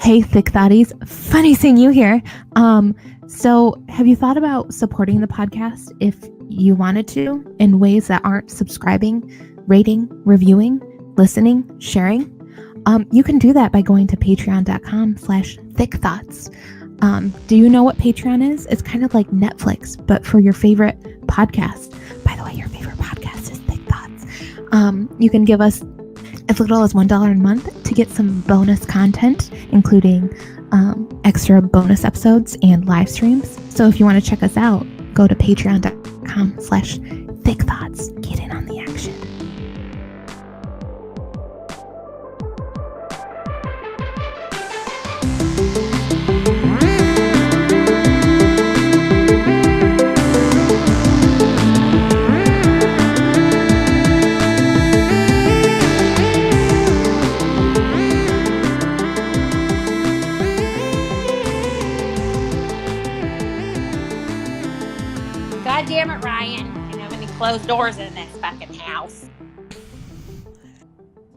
Hey, Thick Thotties. Funny seeing you here. So have you thought about supporting the podcast if you wanted to in ways that aren't subscribing, rating, reviewing, listening, sharing? You can do that by going to patreon.com/thickthoughts. Do you know what Patreon is? It's kind of like Netflix, but for your favorite podcast. By the way, your favorite podcast is Thick Thoughts. You can give us as little as $1 a month to get some bonus content, including extra bonus episodes and live streams. So if you want to check us out, go to patreon.com/thickthoughts. Get in on the action. God damn it, Ryan. Can't have any closed doors in this fucking house.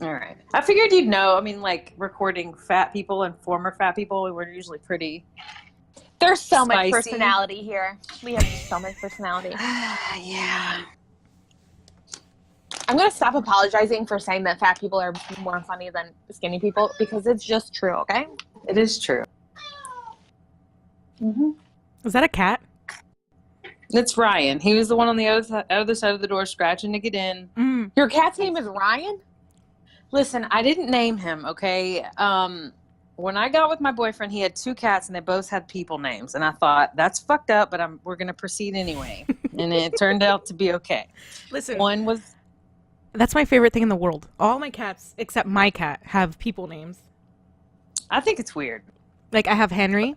All right. I figured you'd know. I mean, like, recording fat people and former fat people, we're usually pretty There's so much spicy. personality here. We have so much personality. Yeah. I'm going to stop apologizing for saying that fat people are more funny than skinny people because it's just true, okay? It is true. Mm-hmm. Was that a cat? It's Ryan. He was the one on the other side of the door scratching to get in. Mm. Your cat's name is Ryan? Listen, I didn't name him, okay? When I got with my boyfriend, he had 2 cats, and they both had people names. And I thought, that's fucked up, but we're going to proceed anyway. And it turned out to be okay. Listen, One was... that's my favorite thing in the world. All my cats, except my cat, have people names. I think it's weird. Like, I have Henry.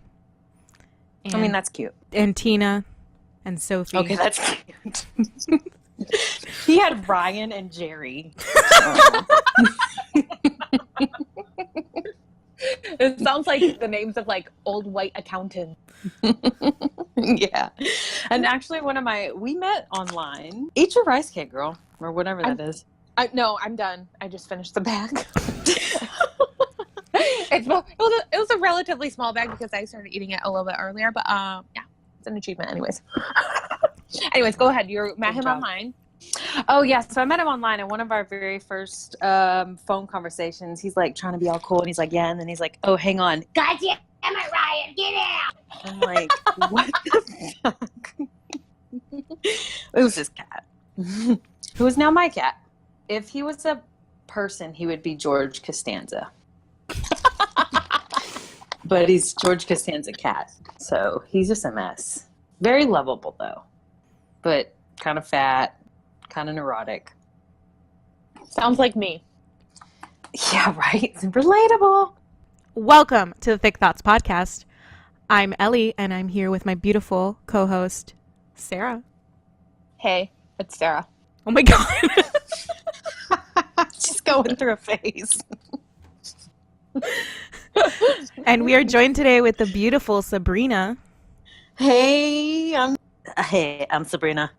I mean, that's cute. And Tina. And Sophie. Okay, that's cute. He had Ryan and Jerry. It sounds like the names of, like, old white accountants. Yeah. And actually, we met online. Eat your rice cake, girl. Or whatever that is. No, I'm done. I just finished the bag. It was a relatively small bag because I started eating it a little bit earlier, but yeah, it's an achievement anyways. Anyways, go ahead. You met him online. Oh, yeah. So I met him online in one of our very first phone conversations. He's like trying to be all cool. And he's like, yeah. And then he's like, oh, hang on. God damn it, Ryan. Get out. I'm like, what the fuck? It was his cat. Who is now my cat. If he was a person, he would be George Costanza. But he's George Costanza cat. So he's just a mess. Very lovable, though. But kind of fat, kind of neurotic. Sounds like me. Yeah, right? It's relatable. Welcome to the Thick Thoughts podcast. I'm Ellie, and I'm here with my beautiful co-host, Sarah. Hey, it's Sarah. Oh my God. She's going through a phase. And we are joined today with the beautiful Sabrina. Hey, I'm Sabrina.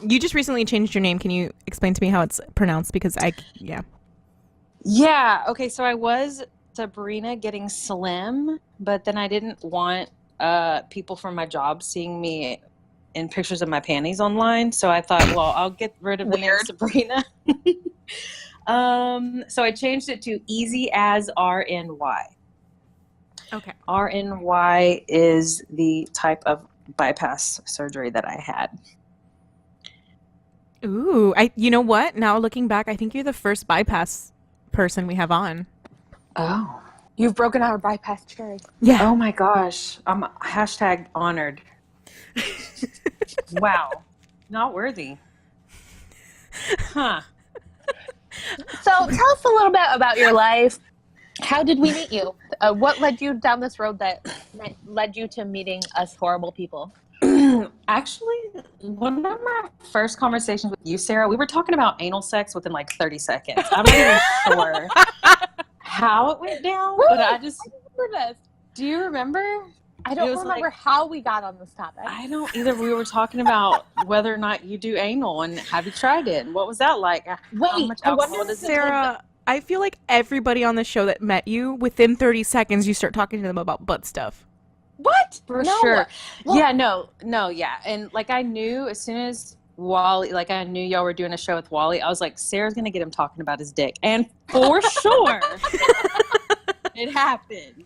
You just recently changed your name. Can you explain to me how it's pronounced? Because Yeah, okay, so I was Sabrina getting slim, but then I didn't want people from my job seeing me in pictures of my panties online, so I thought, well, I'll get rid of the name Sabrina. So I changed it to Easy as RNY. Okay. RNY is the type of bypass surgery that I had. Ooh, you know what? Now looking back, I think you're the first bypass person we have on. Oh. You've broken our bypass cherry. Yeah. Oh my gosh. I'm #honored. Wow. Not worthy. Huh. So tell us a little bit about your life. How did we meet you? What led you down this road that led you to meeting us horrible people? Actually, one of my first conversations with you, Sarah, we were talking about anal sex within like 30 seconds. I'm not even sure how it went down, but I just... remember this. Do you remember? I don't It was remember like- how we got on this topic. I don't either. We were talking about whether or not you do anal and have you tried it and what was that like? How Wait, much I alcohol wonder does it Sarah, I feel like everybody on the show that met you, within 30 seconds, you start talking to them about butt stuff. What? For No. sure. Well- Yeah, no, yeah. And like I knew as soon as Wally, like I knew y'all were doing a show with Wally, I was like, Sarah's gonna get him talking about his dick. And for sure it happened.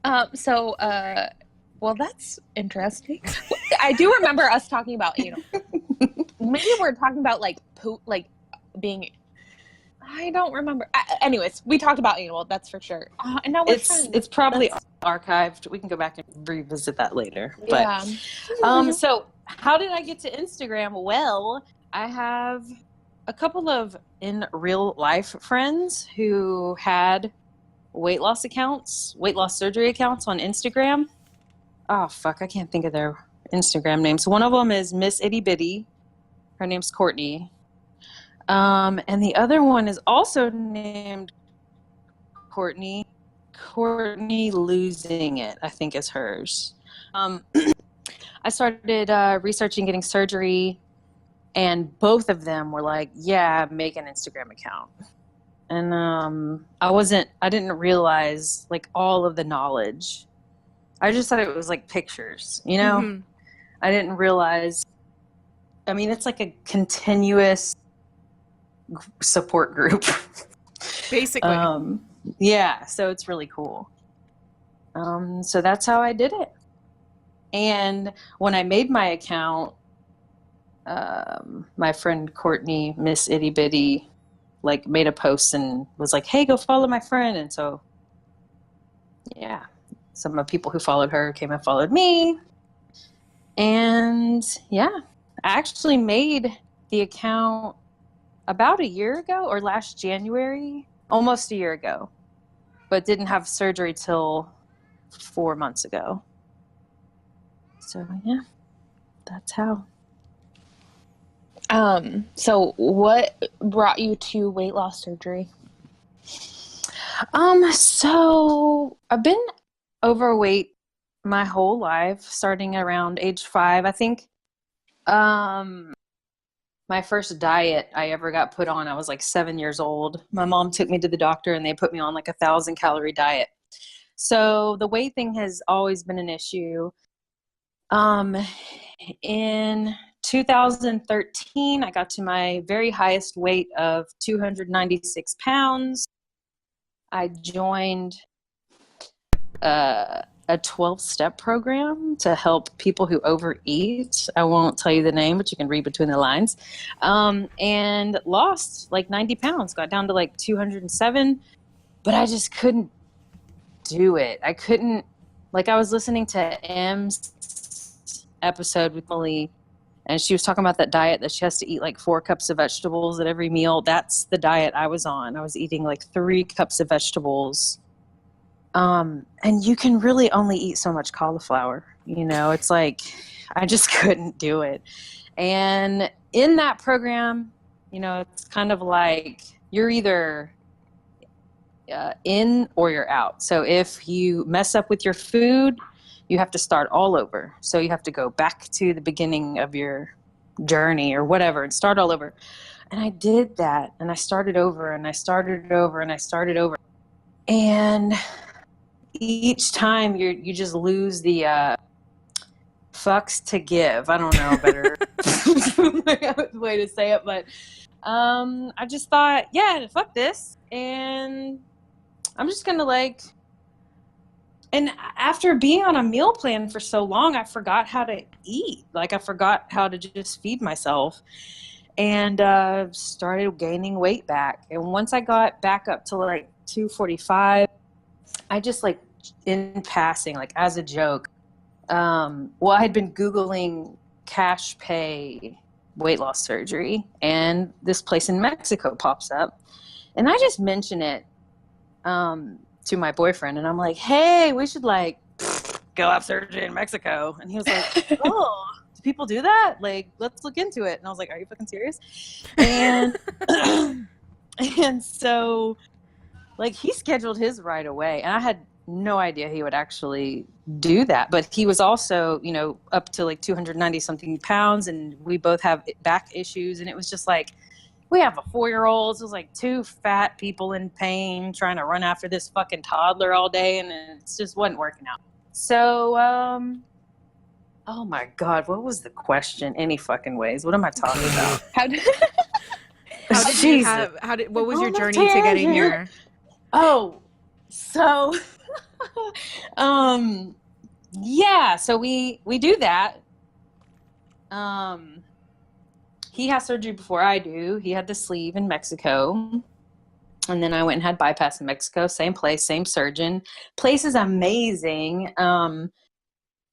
Well, that's interesting. I do remember us talking about anal. Maybe we're talking about like poop, like being. I don't remember. Anyways, we talked about anal. That's for sure. And now we're friends. It's probably archived. We can go back and revisit that later. But yeah. so how did I get to Instagram? Well, I have a couple of in real life friends who had weight loss surgery accounts on Instagram. Oh fuck, I can't think of their Instagram names. One of them is Miss Itty Bitty. Her name's Courtney. And the other one is also named Courtney. Courtney Losing It, I think is hers. I started researching getting surgery, and both of them were like, yeah, make an Instagram account. And I didn't realize like all of the knowledge. I just thought it was like pictures, you know? Mhm. I didn't realize, I mean, it's like a continuous support group. Basically. Yeah, so it's really cool. So that's how I did it. And when I made my account, my friend Courtney, Miss Itty Bitty, like made a post and was like, hey, go follow my friend. And so, yeah, some of the people who followed her came and followed me. And yeah, I actually made the account about a year ago or last January, almost a year ago, but didn't have surgery till 4 months ago. So yeah, that's how. So what brought you to weight loss surgery? So I've been overweight my whole life, starting around age 5. I think my first diet I ever got put on, I was like 7 years old. My mom took me to the doctor and they put me on like 1,000-calorie diet. So the weight thing has always been an issue. In 2013, I got to my very highest weight of 296 pounds. I joined a 12-step program to help people who overeat. I won't tell you the name, but you can read between the lines. And lost like 90 pounds, got down to like 207, but I just couldn't do it. I couldn't, like I was listening to M's episode with Molly, and she was talking about that diet that she has to eat like 4 cups of vegetables at every meal. That's the diet I was on. I was eating like 3 cups of vegetables. And you can really only eat so much cauliflower. You know, it's like, I just couldn't do it. And in that program, you know, it's kind of like you're either in or you're out. So if you mess up with your food, you have to start all over. So you have to go back to the beginning of your journey or whatever and start all over. And I did that, and I started over and I started over and I started over. And each time you just lose the fucks to give. I don't know a better way to say it, but I just thought, yeah, fuck this. And I'm just gonna like, and after being on a meal plan for so long, I forgot how to eat. Like I forgot how to just feed myself, and started gaining weight back. And once I got back up to like 245, I just like in passing, like as a joke, well, I had been Googling cash pay weight loss surgery, and this place in Mexico pops up, and I just mention it to my boyfriend, and I'm like, hey, we should like go have surgery in Mexico. And he was like, oh, do people do that? Like, let's look into it. And I was like, are you fucking serious? And and so like he scheduled his right away, and I had no idea he would actually do that. But he was also, up to like 290 something pounds, and we both have back issues. And it was just like, we have a 4-year-old. So it was like two fat people in pain trying to run after this fucking toddler all day, and it just wasn't working out. So, oh my God, what was the question? Any fucking ways. What am I talking about? What was your journey to getting your... Oh, so, yeah, so we do that. He has surgery before I do. He had the sleeve in Mexico. And then I went and had bypass in Mexico. Same place, same surgeon. Place is amazing.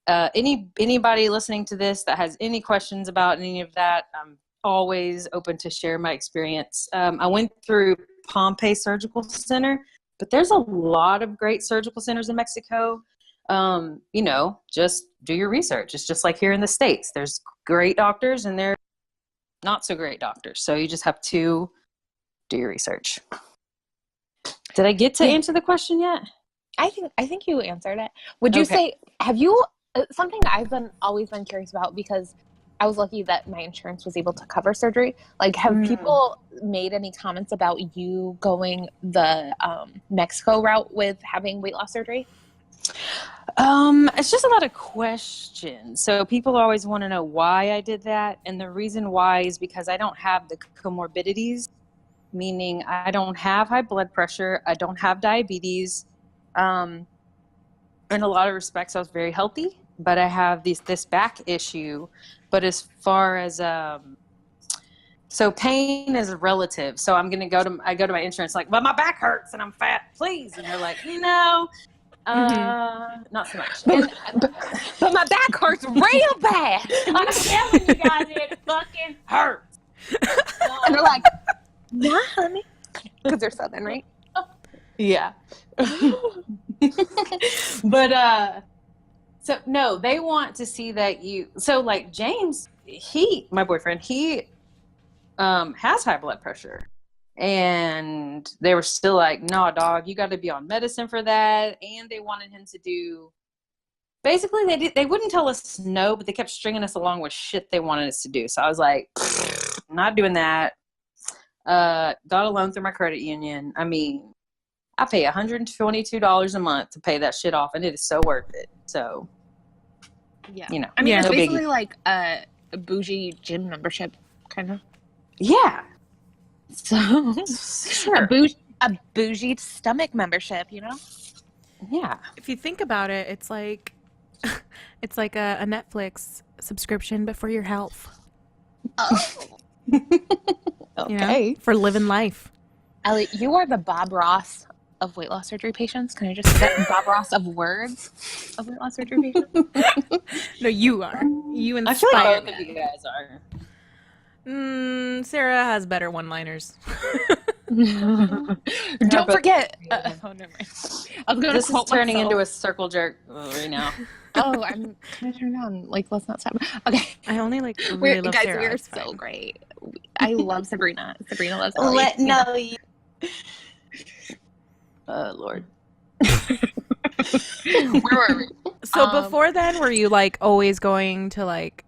Anybody listening to this that has any questions about any of that, I'm always open to share my experience. I went through Pompeii Surgical Center, but there's a lot of great surgical centers in Mexico. Just do your research. It's just like here in the States. There's great doctors and there's not so great doctors. So you just have to do your research. Did I get to answer the question yet? I think you answered it. Would you say, have you, something I've always been curious about, because I was lucky that my insurance was able to cover surgery. Like, have people made any comments about you going the Mexico route with having weight loss surgery? It's just a lot of questions. So people always want to know why I did that. And the reason why is because I don't have the comorbidities, meaning I don't have high blood pressure. I don't have diabetes. In a lot of respects, I was very healthy, but I have this back issue. But as far as, so pain is relative. So I go to my insurance, like, but my back hurts and I'm fat, please. And they're like, not so much. But my back hurts real bad. I'm telling you guys, it fucking hurts. And they're like, yeah, honey. Because they're Southern, right? Yeah. But, so no, they want to see that so like James, my boyfriend, he has high blood pressure. And they were still like, no, dog, you got to be on medicine for that. And they wanted him to do, basically they wouldn't tell us no, but they kept stringing us along with shit they wanted us to do. So I was like, I'm not doing that. Got a loan through my credit union. I mean, I pay $122 a month to pay that shit off, and it is so worth it. So, yeah. I mean, it's no basically biggie. like a bougie gym membership, kind of. Yeah. So, Sure. a bougie stomach membership, Yeah. If you think about it, it's like it's like a Netflix subscription, but for your health. Oh. Okay. For living life. Ellie, you are the Bob Ross of weight loss surgery patients. Can I just say that? Bob Ross of words of weight loss surgery patients? No, you are. You inspire. I feel like both of you guys are. Sarah has better one-liners. Don't forget. Oh, never mind. I was going This to quote is turning myself. into a circle jerk right now. Oh, I'm kind of turned on. Like, let's not stop. Okay. I only really love guys, Sarah. we're It's so fine. great. I love Sabrina. Sabrina loves Ellie. Lord. Where were we? So before then, were you like always going to like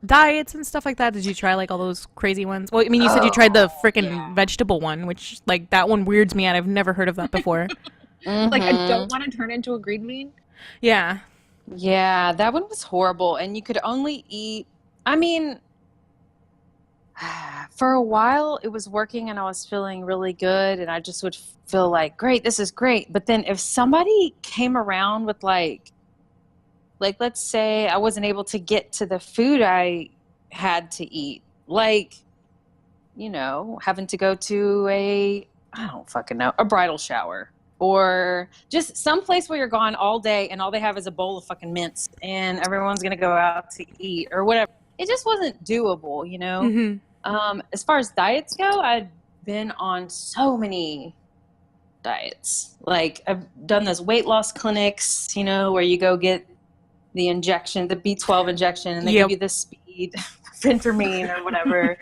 diets and stuff like that? Did you try like all those crazy ones? Well, I mean, you said you tried the freaking vegetable one, which like that one weirds me out. I've never heard of that before. Like, I don't want to turn into a green bean. Yeah. Yeah, that one was horrible. And you could only eat, I mean, for a while it was working and I was feeling really good. And I just would feel like, great, this is great. But then if somebody came around with like, let's say I wasn't able to get to the food I had to eat, like, having to go to I don't fucking know, a bridal shower. Or just some place where you're gone all day and all they have is a bowl of fucking mints and everyone's going to go out to eat or whatever. It just wasn't doable, Mm-hmm. As far as diets go, I've been on so many diets. Like, I've done those weight loss clinics, where you go get the injection, the B12 injection, and they give you the speed, phentermine or whatever.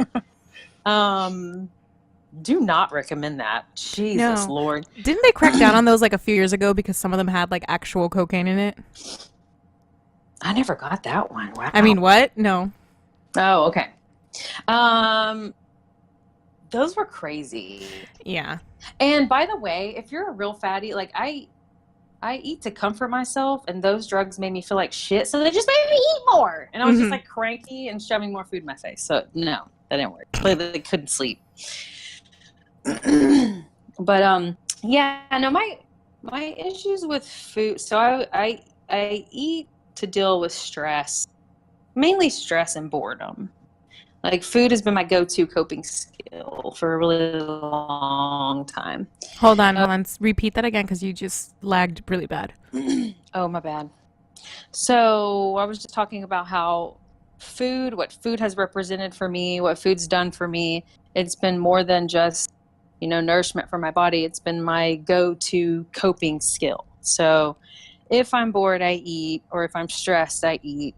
do not recommend that. Jesus No. Lord. Didn't they crack down on those like a few years ago because some of them had like actual cocaine in it? I never got that one. Wow. I mean, what? No. Oh, okay. Those were crazy. Yeah. And by the way, if you're a real fatty, like I eat to comfort myself, and those drugs made me feel like shit, so they just made me eat more. And I was just like cranky and shoving more food in my face. So no, that didn't work. Clearly couldn't sleep. But yeah, no, my issues with food. So I eat to deal with stress, mainly stress and boredom. Like food has been my go-to coping skill for a really long time. Hold on. Repeat that again because you just lagged really bad. Oh, my bad. So I was just talking about how what food has represented for me, what food's done for me. It's been more than just, nourishment for my body. It's been my go-to coping skill. So if I'm bored, I eat, or if I'm stressed, I eat.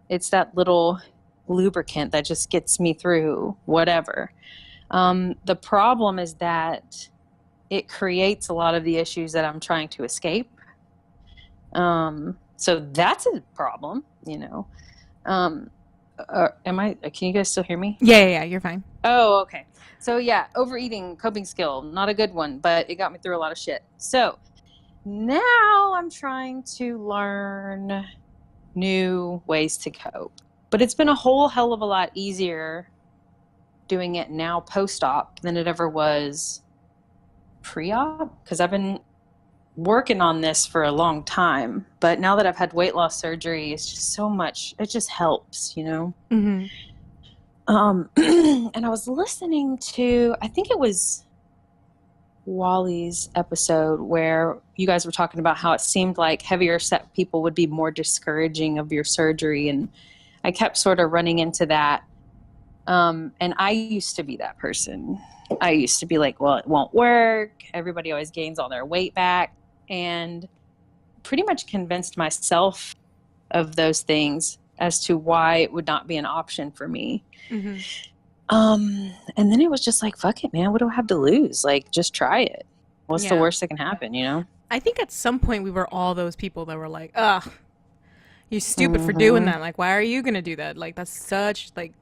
It's that little lubricant that just gets me through whatever. The problem is that it creates a lot of the issues that I'm trying to escape. So that's a problem, Can you guys still hear me? Yeah, you're fine. Oh, okay. So yeah, overeating, coping skill, not a good one, but it got me through a lot of shit. So now I'm trying to learn new ways to cope. But it's been a whole hell of a lot easier doing it now post-op than it ever was pre-op, because I've been working on this for a long time. But now that I've had weight loss surgery, it's just so much. It just helps, Mm-hmm. And I was listening to, I think it was Wally's episode where you guys were talking about how it seemed like heavier set people would be more discouraging of your surgery, and I kept sort of running into that. And I used to be that person. I used to be like, well, it won't work. Everybody always gains all their weight back, and pretty much convinced myself of those things as to why it would not be an option for me. Mm-hmm. And then it was just like, fuck it, man. What do I have to lose? Like, just try it. What's the worst that can happen, I think at some point we were all those people that were like, ugh, you're stupid for doing that. Like, why are you going to do that? Like, that's such, like,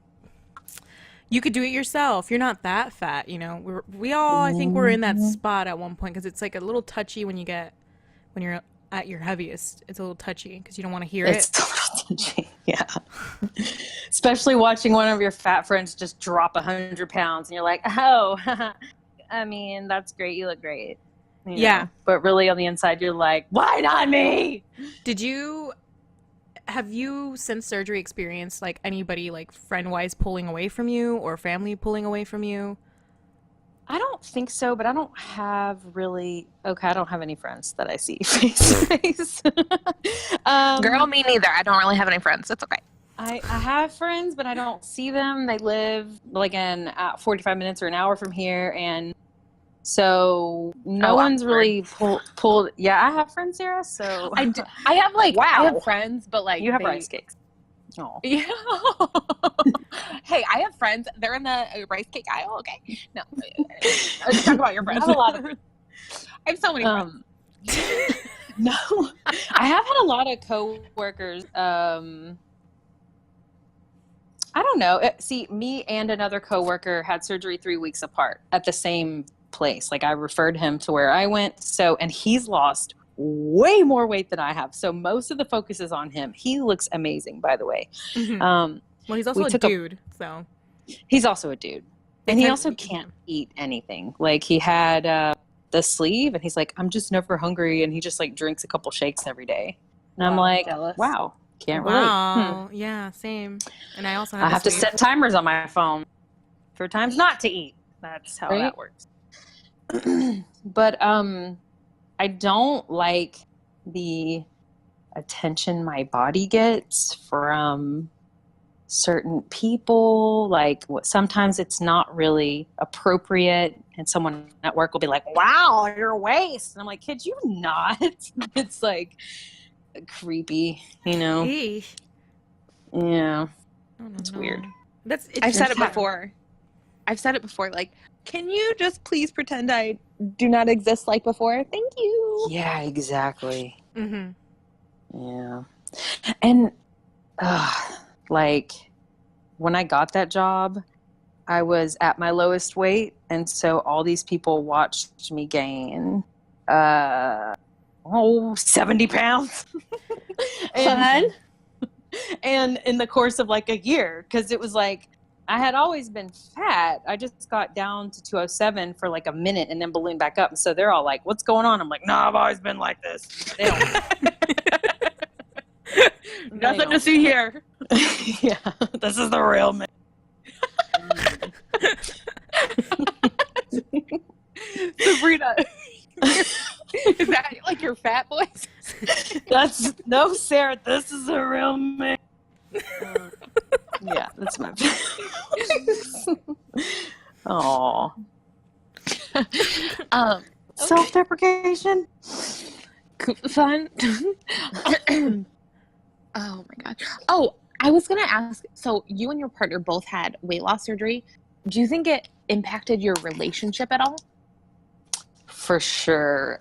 you could do it yourself. You're not that fat, We all, I think we're in that spot at one point because it's like a little touchy when you're at your heaviest. It's a little touchy because you don't want to hear it's it. a little touchy, yeah. Especially watching one of your fat friends just drop 100 pounds and you're like, oh, I mean, that's great. You look great. Yeah. But really on the inside, you're like, why not me? Have you since surgery experienced like anybody like friend-wise pulling away from you or family pulling away from you? I don't think so, but I don't have any friends that I see face to face. Girl, me neither. I don't really have any friends. It's okay. I have friends, but I don't see them. They live like in 45 minutes or an hour from here, and so no one's really pulled. Yeah, I have friends, Sarah. So I have like I have friends, but like you have rice cakes. Oh yeah. Hey, I have friends. They're in the rice cake aisle. Okay, no, let's talk about your friends. I have a lot of. I have so many friends. No, I have had a lot of coworkers. I don't know. See, me and another coworker had surgery 3 weeks apart at the same place. Like I referred him to where I went. So, and he's lost way more weight than I have. So most of the focus is on him. He looks amazing, by the way. Mm-hmm. Well, he's also a dude, so. He's also a dude. And he also can't eat anything. Like he had the sleeve and he's like, I'm just never hungry. And he just like drinks a couple shakes every day. And I'm like, jealous. Wow. Can't relate. Wow. Yeah, same. And I also have to set timers on my phone for times not to eat. That's how that works. But I don't like the attention my body gets from certain people. Like sometimes it's not really appropriate, and someone at work will be like, "Wow, your waist," and I'm like, "Kid, you not?" It's like creepy, Eesh. Yeah, Oh, it's no. weird. I've said it before. I've said it before, like, can you just please pretend I do not exist like before? Thank you. Yeah, exactly. Mm-hmm. Yeah. And like when I got that job, I was at my lowest weight, and so all these people watched me gain 70 pounds. Fun. And in the course of like a year, because it was like I had always been fat. I just got down to 207 for like a minute and then ballooned back up. And so they're all like, "What's going on?" I'm like, "No, I've always been like this." They don't. Nothing to see here. Yeah, this is the real me. Sabrina, is that like your fat voice? That's no, Sarah. This is the real me. Yeah, that's my. Oh, self-deprecation. Fun. Oh my god. Oh, I was gonna ask. So you and your partner both had weight loss surgery. Do you think it impacted your relationship at all? For sure.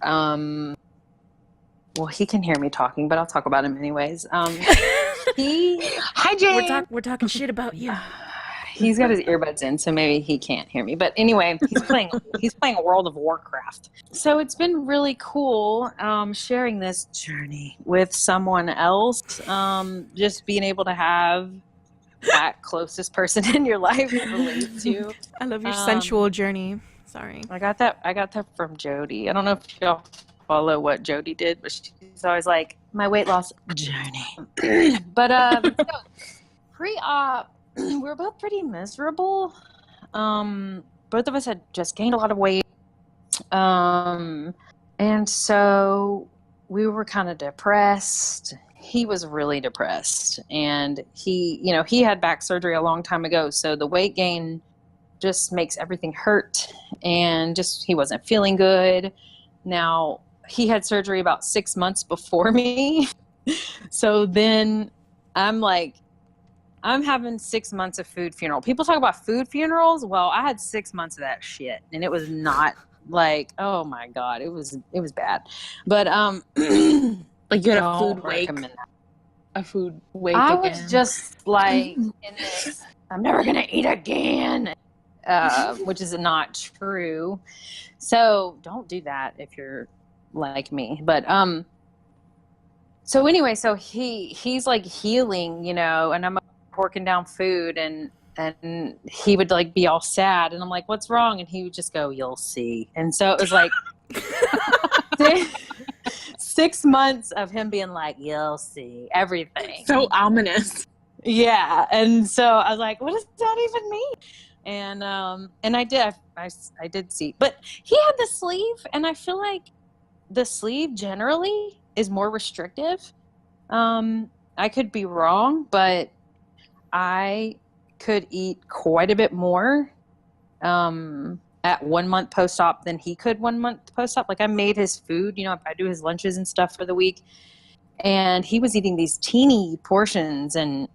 Well, he can hear me talking, but I'll talk about him anyways. Hi, Jane. We're talking shit about you. He's got his earbuds in, so maybe he can't hear me. But anyway, he's playing World of Warcraft. So it's been really cool sharing this journey with someone else. Just being able to have that closest person in your life to relate to. I love your sensual journey. Sorry. I got that from Jody. I don't know if y'all follow what Jody did, but she's always like, my weight loss journey. But so, pre-op, we were both pretty miserable. Both of us had just gained a lot of weight. And so we were kind of depressed. He was really depressed, and he had back surgery a long time ago. So the weight gain just makes everything hurt, and just he wasn't feeling good. Now he had surgery about 6 months before me. So then I'm having 6 months of food funeral. People talk about food funerals. Well, I had 6 months of that shit, and it was not like, oh my God, it was bad. But like you had a food wake. A food wake. I again. was just like in this, I'm never gonna eat again, which is not true. So don't do that if you're like me. But so anyway, so he's like healing, and I'm working down food, and he would like be all sad, and I'm like, what's wrong? And he would just go, you'll see. And so it was like 6 months of him being like, you'll see everything. So ominous. Yeah. And so I was like, what does that even mean? And I did see, but he had the sleeve, and I feel like the sleeve generally is more restrictive. I could be wrong, but I could eat quite a bit more at 1 month post-op than he could 1 month post-op. Like I made his food, I do his lunches and stuff for the week, and he was eating these teeny portions, and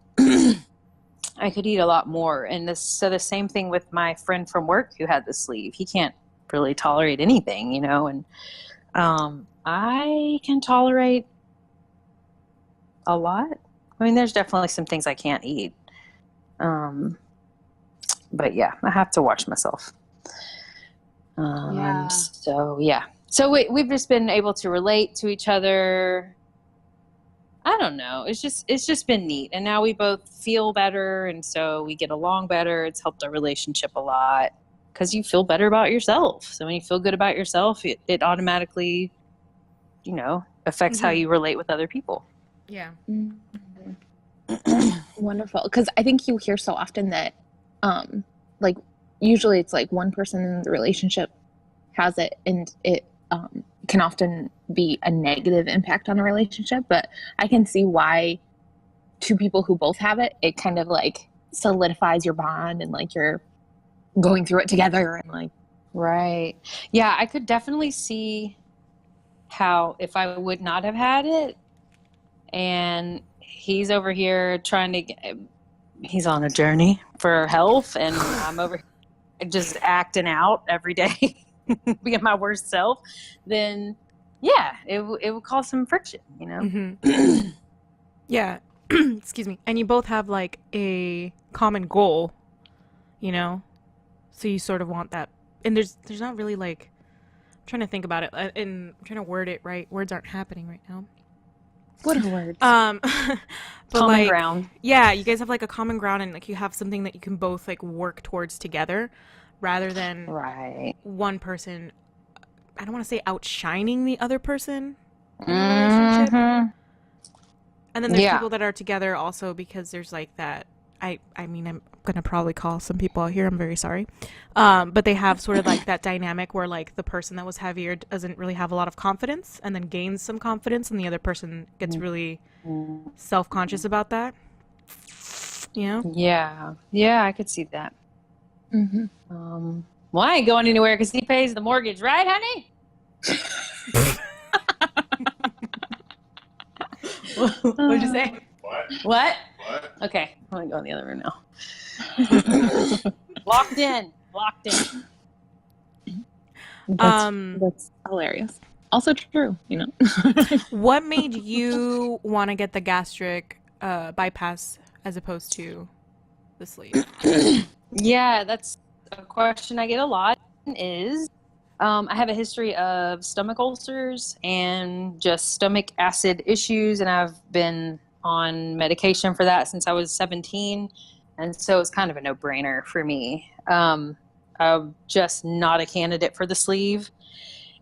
I could eat a lot more. And so the same thing with my friend from work who had the sleeve. He can't really tolerate anything, and I can tolerate a lot. I mean, there's definitely some things I can't eat. But yeah, I have to watch myself. Yeah. So yeah. So we've just been able to relate to each other. I don't know. It's just been neat. And now we both feel better, and so we get along better. It's helped our relationship a lot because you feel better about yourself. So when you feel good about yourself, it automatically, affects how you relate with other people. Yeah. Wonderful. Because I think you hear so often that, like, usually it's like one person in the relationship has it, and it can often be a negative impact on a relationship. But I can see why two people who both have it, it kind of like solidifies your bond, and like you're going through it together, and like. Right. Yeah, I could definitely see how if I would not have had it, and he's over here trying to he's on a journey for health, and I'm over here just acting out every day, being my worst self, then yeah, it would cause some friction, you know? Mm-hmm. Yeah. Excuse me. And you both have like a common goal, you know? So you sort of want that. And there's not really like, I'm trying to think about it, and I'm trying to word it right. Words aren't happening right now. What are words? But Common like, ground. yeah, you guys have like a common ground, and like you have something that you can both like work towards together, rather than Right. one person, I don't want to say outshining the other person in a relationship. Mhm. And then there's Yeah. people that are together also because there's like that. I mean, I'm gonna probably call some people out here. I'm very sorry, but they have sort of like that dynamic where like the person that was heavier doesn't really have a lot of confidence, and then gains some confidence, and the other person gets really self-conscious about that. You know? Yeah, I could see that. Mm-hmm. Well, I ain't going anywhere because he pays the mortgage, right, honey? What'd you say? What? Okay, I'm gonna go in the other room now. Locked in. That's hilarious. Also true, you know. What made you want to get the gastric bypass as opposed to the sleeve? Yeah, that's a question I get a lot. I have a history of stomach ulcers and just stomach acid issues, and I've been on medication for that since I was 17, and so it's kind of a no-brainer for me. I'm just not a candidate for the sleeve.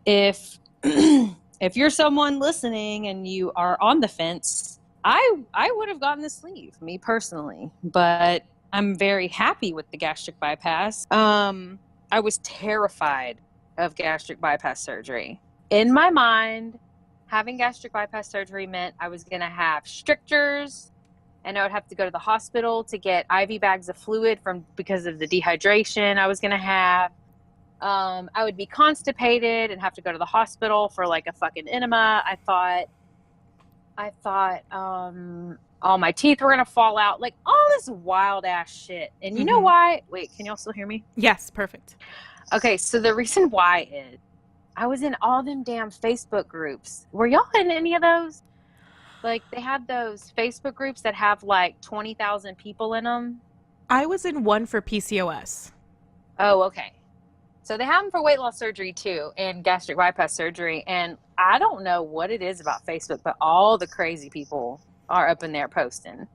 If if you're someone listening and you are on the fence, I would have gotten the sleeve, me personally, but I'm very happy with the gastric bypass. I was terrified of gastric bypass surgery. In my mind, having gastric bypass surgery meant I was going to have strictures, and I would have to go to the hospital to get IV bags of fluid because of the dehydration I was going to have. I would be constipated and have to go to the hospital for like a fucking enema. I thought all my teeth were going to fall out, like all this wild ass shit. And you know why? Wait, can y'all still hear me? Yes, perfect. Okay, so the reason why is I was in all them damn Facebook groups. Were y'all in any of those? Like, they had those Facebook groups that have like 20,000 people in them. I was in one for PCOS. Oh, okay. So they have them for weight loss surgery too, and gastric bypass surgery. And I don't know what it is about Facebook, but all the crazy people are up in there posting.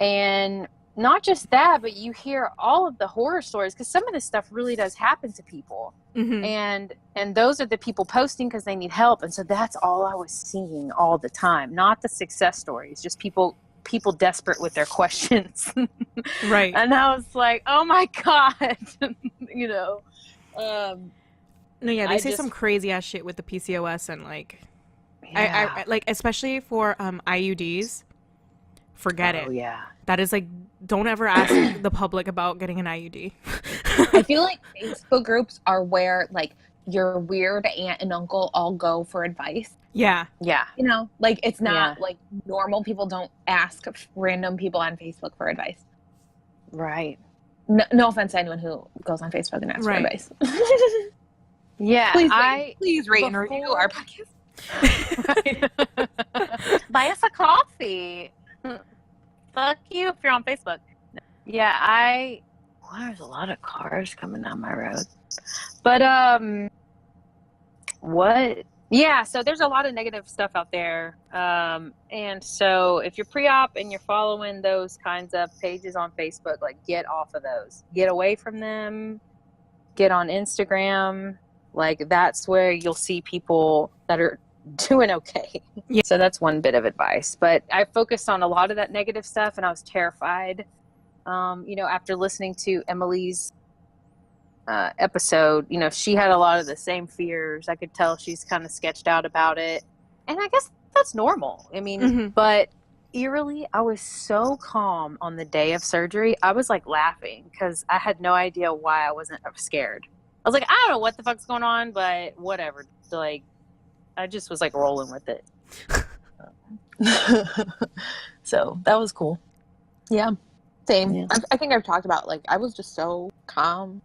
And not just that, but you hear all of the horror stories, because some of this stuff really does happen to people. Mm-hmm. And those are the people posting because they need help. And so that's all I was seeing all the time, not the success stories, just people desperate with their questions. Right. And I was like, oh my God, you know. No, yeah, they say some crazy ass shit with the PCOS, and like, yeah. I like, especially for IUDs. Forget it. Oh yeah. That is like, don't ever ask the public about getting an IUD. I feel like Facebook groups are where like your weird aunt and uncle all go for advice. Yeah. Yeah. You know, like it's not like normal people don't ask random people on Facebook for advice. Right. No offense to anyone who goes on Facebook and asks for advice. Yeah. Please rate and review our podcast. Buy us a coffee. Fuck you if you're on Facebook. Yeah, there's a lot of cars coming down my road. But what? Yeah, so there's a lot of negative stuff out there. And so if you're pre-op and you're following those kinds of pages on Facebook, like, get off of those. Get away from them. Get on Instagram. Like, that's where you'll see people that are doing okay. Yeah. So that's one bit of advice. But I focused on a lot of that negative stuff, and I was terrified. You know, after listening to Emily's episode, you know, she had a lot of the same fears. I could tell she's kind of sketched out about it. And I guess that's normal. I mean, but eerily, I was so calm on the day of surgery. I was like laughing because I had no idea why I wasn't scared. I was like, I don't know what the fuck's going on, but whatever. Like, I just was like rolling with it. So that was cool. Yeah. Same. Yeah. I think I've talked about, like, I was just so calm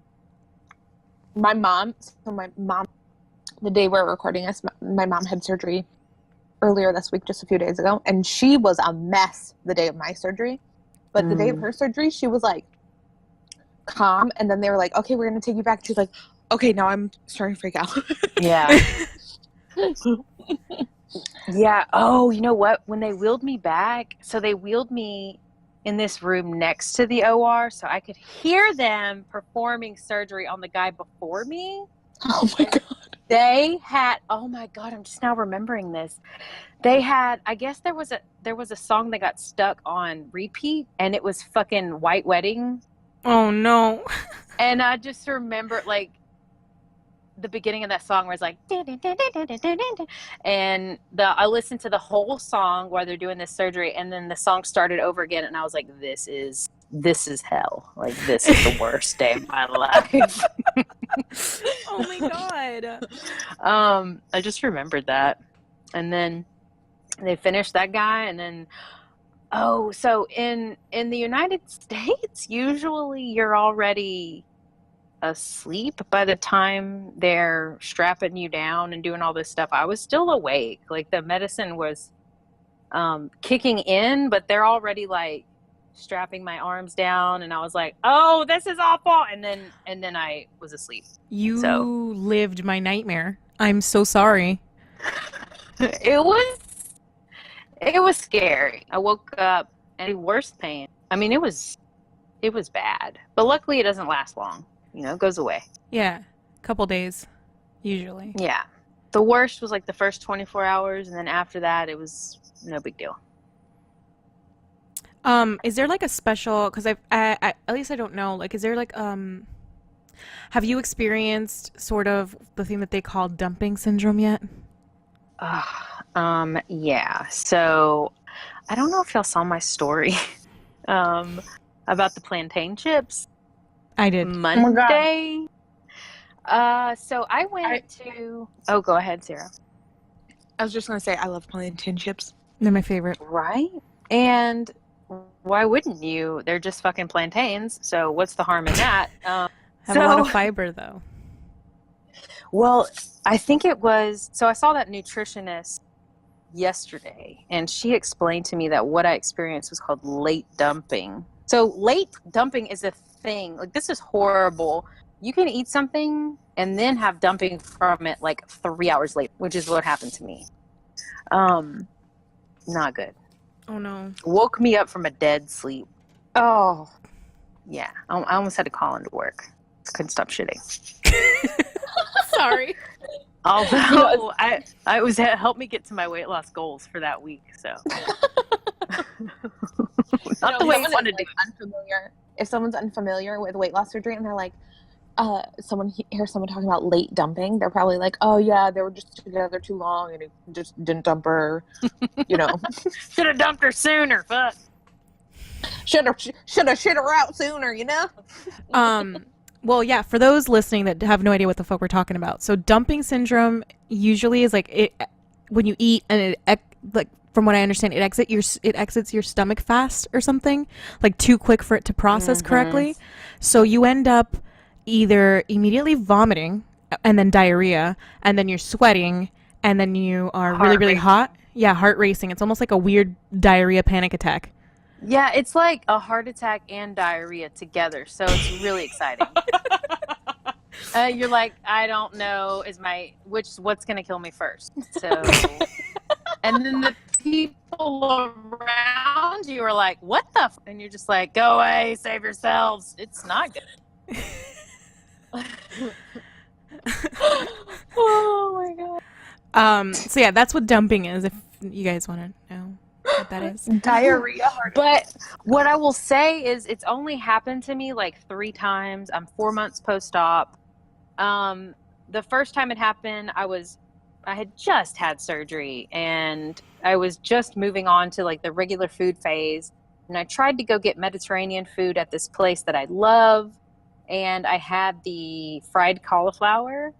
my mom, the day we're recording this, my mom had surgery earlier this week, just a few days ago, and she was a mess the day of my surgery. But the day of her surgery, she was like calm, and then they were like, okay, we're going to take you back. She's like, okay, now I'm starting to freak out. Yeah. Yeah. Oh, you know what? When they wheeled me back, so they wheeled me in this room next to the OR, so I could hear them performing surgery on the guy before me. Oh my God. They had, oh my God, I'm just now remembering this. They had, I guess there was a song that got stuck on repeat, and it was fucking White Wedding. Oh no. And I just remember like the beginning of that song where it's like, and I listened to the whole song while they're doing this surgery, and then the song started over again, and I was like, this is hell. Like, this is the worst day of my life. Oh my God. I just remembered that. And then they finished that guy, and then so in the United States, usually you're already asleep by the time they're strapping you down and doing all this stuff. I was still awake. Like, the medicine was kicking in, but they're already like strapping my arms down, and I was like, oh, this is awful, and then I was asleep. You So lived my nightmare. I'm so sorry. it was scary. I woke up in the worst pain. I mean, it was bad, but luckily it doesn't last long. You know, it goes away. Yeah. Couple days, usually. Yeah. The worst was like the first 24 hours, and then after that, it was no big deal. Is there like a special, because I at least I don't know, like, is there like, have you experienced sort of the thing that they call dumping syndrome yet? Yeah. So I don't know if y'all saw my story, about the plantain chips. I did. Monday. So I went to. Oh, go ahead, Sarah. I was just going to say, I love plantain chips. They're my favorite. Right? And why wouldn't you? They're just fucking plantains. So what's the harm in that? Have a lot of fiber, though. Well, I think it was. So I saw that nutritionist yesterday, and she explained to me that what I experienced was called late dumping. So late dumping is a thing. Like, this is horrible. You can eat something and then have dumping from it like 3 hours later, which is what happened to me. Not good. Oh no. Woke me up from a dead sleep. Oh. Yeah, I almost had to call into work. Couldn't stop shitting. Sorry. Although I was helped me get to my weight loss goals for that week. So not the way I wanted to. Unfamiliar. If someone's unfamiliar with weight loss surgery and they're like, someone hears someone talking about late dumping, they're probably like, oh yeah, they were just together too long and it just didn't dump her. You know, should have dumped her sooner. Fuck. Should have shit her out sooner. You know. Well, yeah, for those listening that have no idea what the fuck we're talking about. So dumping syndrome usually is like when you eat and it like, from what I understand, it exits your stomach fast or something, like too quick for it to process correctly. So you end up either immediately vomiting and then diarrhea, and then you're sweating, and then you are really, really hot. Yeah, heart racing. It's almost like a weird diarrhea panic attack. Yeah, it's like a heart attack and diarrhea together. So it's really exciting. You're like, I don't know, what's going to kill me first? So, and then the people around you are like, what the f-? And you're just like, go away, save yourselves. It's not good. Oh my God. So yeah, that's what dumping is, if you guys want to know what that is. Diarrhea. But what I will say is it's only happened to me like 3 times. I'm 4 months post-op. The first time it happened, I had just had surgery, and I was just moving on to like the regular food phase. And I tried to go get Mediterranean food at this place that I love. And I had the fried cauliflower,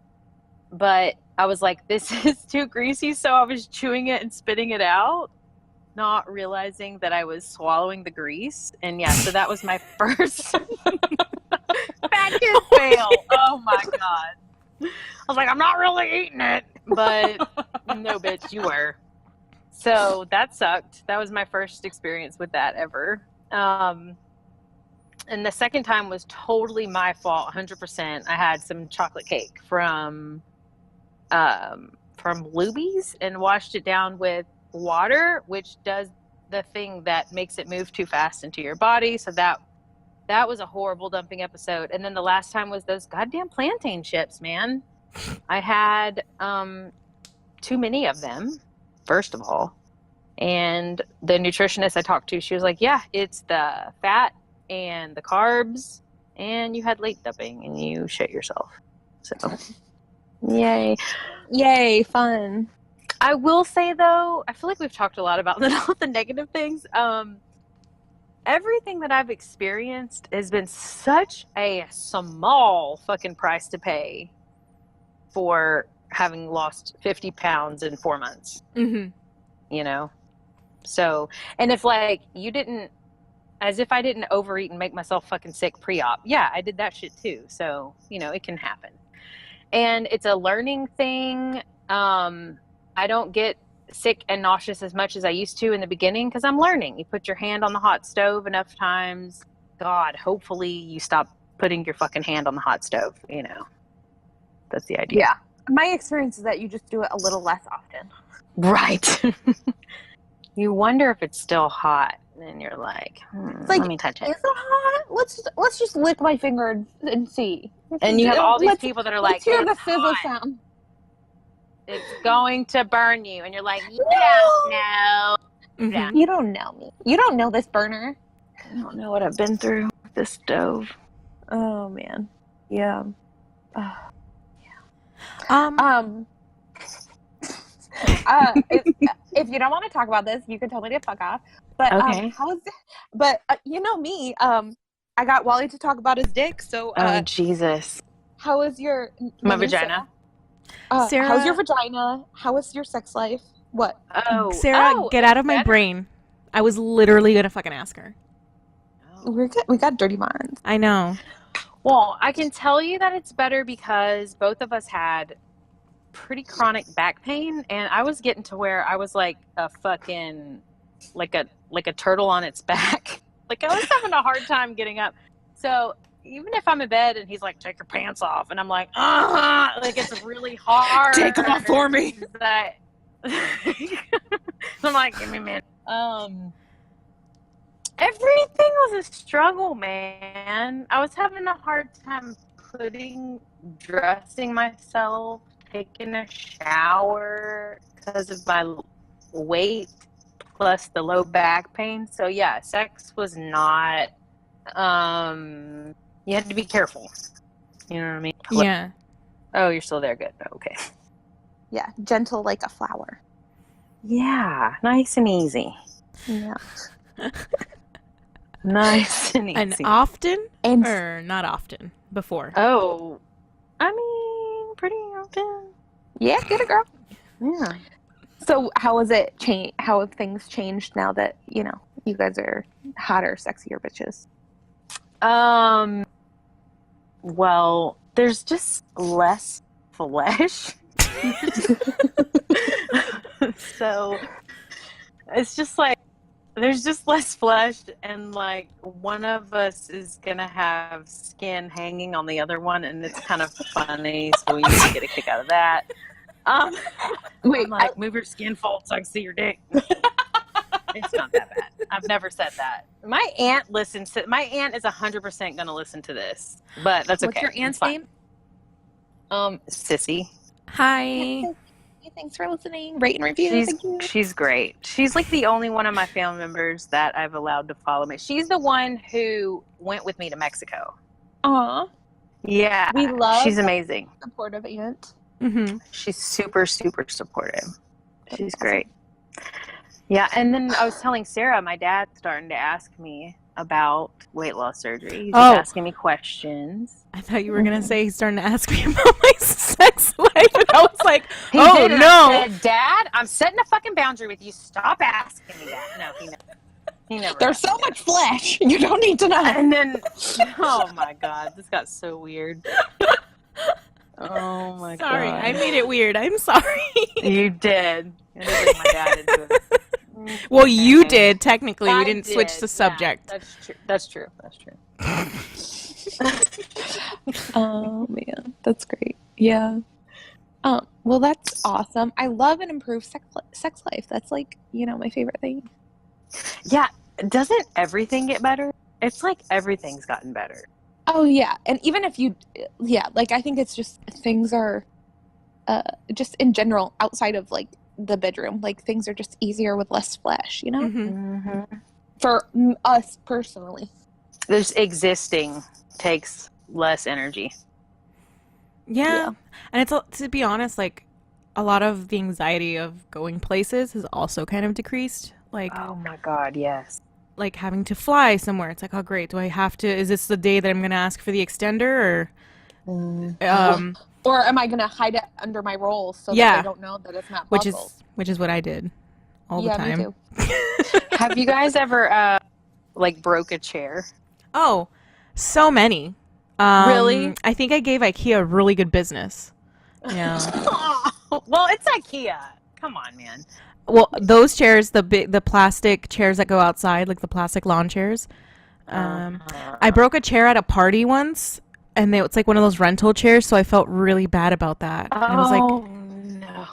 but I was like, this is too greasy. So I was chewing it and spitting it out, not realizing that I was swallowing the grease. And yeah, so that was my first bad that did fail. Oh my god. I was like, I'm not really eating it. But no, bitch, you were. So that sucked. That was my first experience with that ever. And the second time was totally my fault, 100%. I had some chocolate cake from Luby's and washed it down with water, which does the thing that makes it move too fast into your body. So that was a horrible dumping episode. And then the last time was those goddamn plantain chips, man. I had too many of them, first of all. And the nutritionist I talked to, she was like, yeah, it's the fat and the carbs, and you had late dumping and you shit yourself. So yay, fun. I will say though, I feel like we've talked a lot about the negative things. Everything that I've experienced has been such a small fucking price to pay for having lost 50 pounds in 4 months. Mm-hmm. You know? So, and if like you didn't, as if I didn't overeat and make myself fucking sick pre-op. Yeah, I did that shit too. So, you know, it can happen. And it's a learning thing. I don't get sick and nauseous as much as I used to in the beginning because I'm learning. You put your hand on the hot stove enough times. God, hopefully you stop putting your fucking hand on the hot stove, you know. That's the idea. Yeah. My experience is that you just do it a little less often. Right. You wonder if it's still hot. And then you're like, like, let me touch it. Is it hot? Let's just lick my finger and see. And you have all these people that are like, let's hear the it's sizzle hot. sound. It's going to burn you. And you're like, you don't know. Mm-hmm. Yeah. You don't know me. You don't know this burner. I don't know what I've been through with this stove. Oh man. Yeah. If you don't want to talk about this, you can tell me to fuck off. But Okay. you know me. I got Wally to talk about his dick. So Oh Jesus. how is your My name's vagina. Sarah- how's your vagina? How is your sex life? What? Oh. Sarah, oh, get out of my better. brain. I was literally gonna fucking ask her. We got dirty minds. I know. Well, I can tell you that it's better because both of us had pretty chronic back pain, and I was getting to where I was like a fucking like a turtle on its back. Like I was having a hard time getting up. So even if I'm in bed and he's like, "Take your pants off," and I'm like, like it's really hard. Take them off for me. That I'm like, give me a minute. Everything was a struggle, man. I was having a hard time dressing myself, taking a shower because of my weight plus the low back pain. So yeah, sex was not, you had to be careful. You know what I mean? Yeah. Oh, you're still there. Good. Okay. Yeah, gentle like a flower. Yeah. Nice and easy. Yeah. Nice and easy. And often And or not often before. Oh, I mean, pretty often. yeah, get it, girl. Yeah. So how has it changed? How have things changed now that you guys are hotter, sexier bitches? Well, there's just less flesh. So it's just like there's just less flesh, and like one of us is gonna have skin hanging on the other one, and it's kind of funny. So we need to get a kick out of that. Wait, I'm like, move your skin fold so I can see your dick. It's not that bad. I've never said that. My aunt listens to. My aunt is 100% gonna listen to this, but that's okay. What's your aunt's It's fine. name? Sissy. Hi. Thanks for listening. Rate and review. Thank you. She's great. She's like the only one of my family members that I've allowed to follow me. She's the one who went with me to Mexico. Aw, Yeah, we love she's amazing. supportive aunt. Mm-hmm. She's super, super supportive. She's great. Yeah, and then I was telling Sarah, my dad's starting to ask me about weight loss surgery. He's just asking me questions. I thought you were gonna say he's starting to ask me about my sex life, and I was like, He "Oh did, and no!" I said, Dad, I'm setting a fucking boundary with you. Stop asking me that. No, he never. He never. There's so much flesh. You don't need to know. And then, oh my god, this got so weird. Oh my Sorry, god. I made it weird. I'm sorry. You did. I didn't bring my dad into it. Well, you Okay. did technically. We I didn't switch did, the subject. Yeah, that's true. That's true. Oh man, that's great. Yeah. Well, that's awesome. I love an improved sex life. That's like, my favorite thing. Yeah. Doesn't everything get better? It's like everything's gotten better. Oh yeah, and even if I think it's just things are, just in general outside of like the bedroom, like things are just easier with less flesh, Mm-hmm. for us personally. There's existing takes less energy. Yeah. And it's, to be honest, like a lot of the anxiety of going places has also kind of decreased. Like, Oh my god, yes. like having to fly somewhere. It's like, oh great, do I have to? Is this the day that I'm gonna ask for the extender, or Or am I gonna hide it under my rolls so Yeah. that they don't know that it's not which buckled? is what I did all the Yeah, time. me too. Have you guys ever like broke a chair? Oh, so many. Really? I think I gave IKEA really good business. Yeah. Well, it's IKEA. Come on, man. Well, those chairs, the plastic chairs that go outside, like the plastic lawn chairs. I broke a chair at a party once, and it's like one of those rental chairs, so I felt really bad about that. And I was like, no.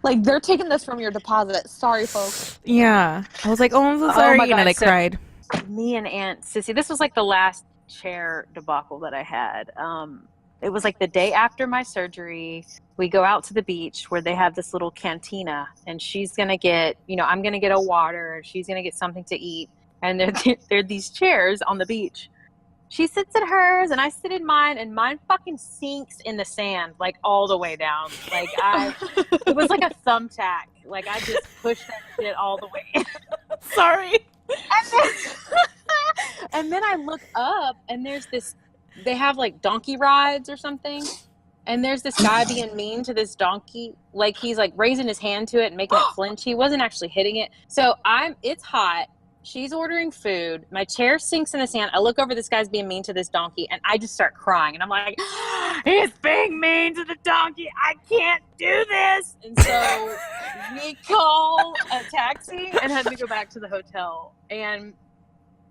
Like, they're taking this from your deposit. Sorry, folks. yeah. I was like, oh, I'm so Oh sorry, my and I God, like so- cried. Me and Aunt Sissy, this was like the last chair debacle that I had. It was like the day after my surgery. We go out to the beach where they have this little cantina, and she's gonna get, I'm gonna get a water, she's gonna get something to eat, and there are these chairs on the beach. She sits in hers, and I sit in mine, and mine fucking sinks in the sand, like all the way down. Like it was like a thumbtack. Like I just pushed that shit all the way. Sorry. And then I look up, and they have like donkey rides or something. And there's this guy being mean to this donkey. Like he's like raising his hand to it and making it flinch. He wasn't actually hitting it. So it's hot. She's ordering food. My chair sinks in the sand. I look over, this guy's being mean to this donkey, and I just start crying. And I'm like, he's being mean to the donkey. I can't do this. And so we call a taxi and had to go back to the hotel. And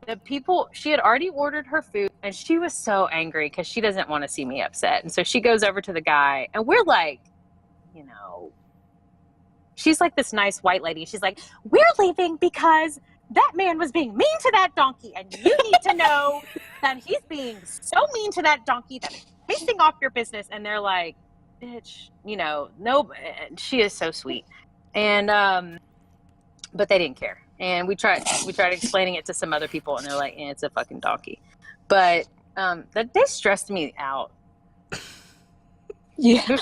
the people, she had already ordered her food, and she was so angry because she doesn't want to see me upset. And so she goes over to the guy, and we're like, she's like this nice white lady. She's like, we're leaving because that man was being mean to that donkey, and you need to know that he's being so mean to that donkey that it's pissing off your business. And they're like, bitch, no, she is so sweet. And, but they didn't care. And we tried explaining it to some other people, and they're like, it's a fucking donkey. But, that they stressed me out. Yeah.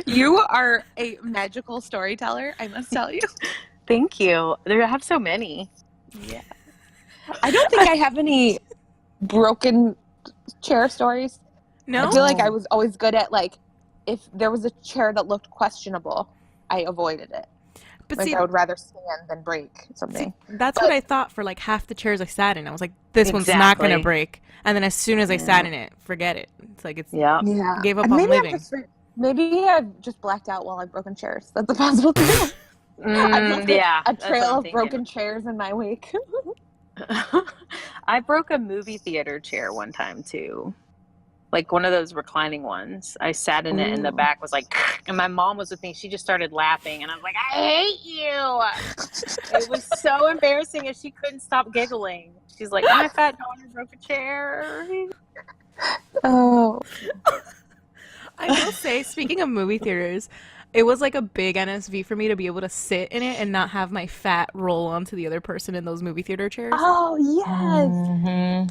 You are a magical storyteller, I must tell you. Thank you. I have so many. Yeah. I don't think I have any broken chair stories. No. I feel like I was always good at, like, if there was a chair that looked questionable, I avoided it. But Like, see, I would rather stand than break something. that's what I thought for like half the chairs I sat in. I was like, this one's not going to Exactly. break. And then as soon as I sat in it, forget it. It's like Yeah. Yeah. gave up And on maybe living. maybe I've just blacked out while I've broken chairs. That's a possible thing. I've left Yeah. a that's what trail I'm of thinking. broken chairs in my wake. I broke a movie theater chair one time too. Like one of those reclining ones. I sat in it, and the Ooh. back was like, and my mom was with me. She just started laughing, and I was like, I hate you. It was so embarrassing, and she couldn't stop giggling. She's like, my fat daughter broke a chair. Oh. I will say, speaking of movie theaters, it was like a big NSV for me to be able to sit in it and not have my fat roll onto the other person in those movie theater chairs. Oh yes. Mm-hmm.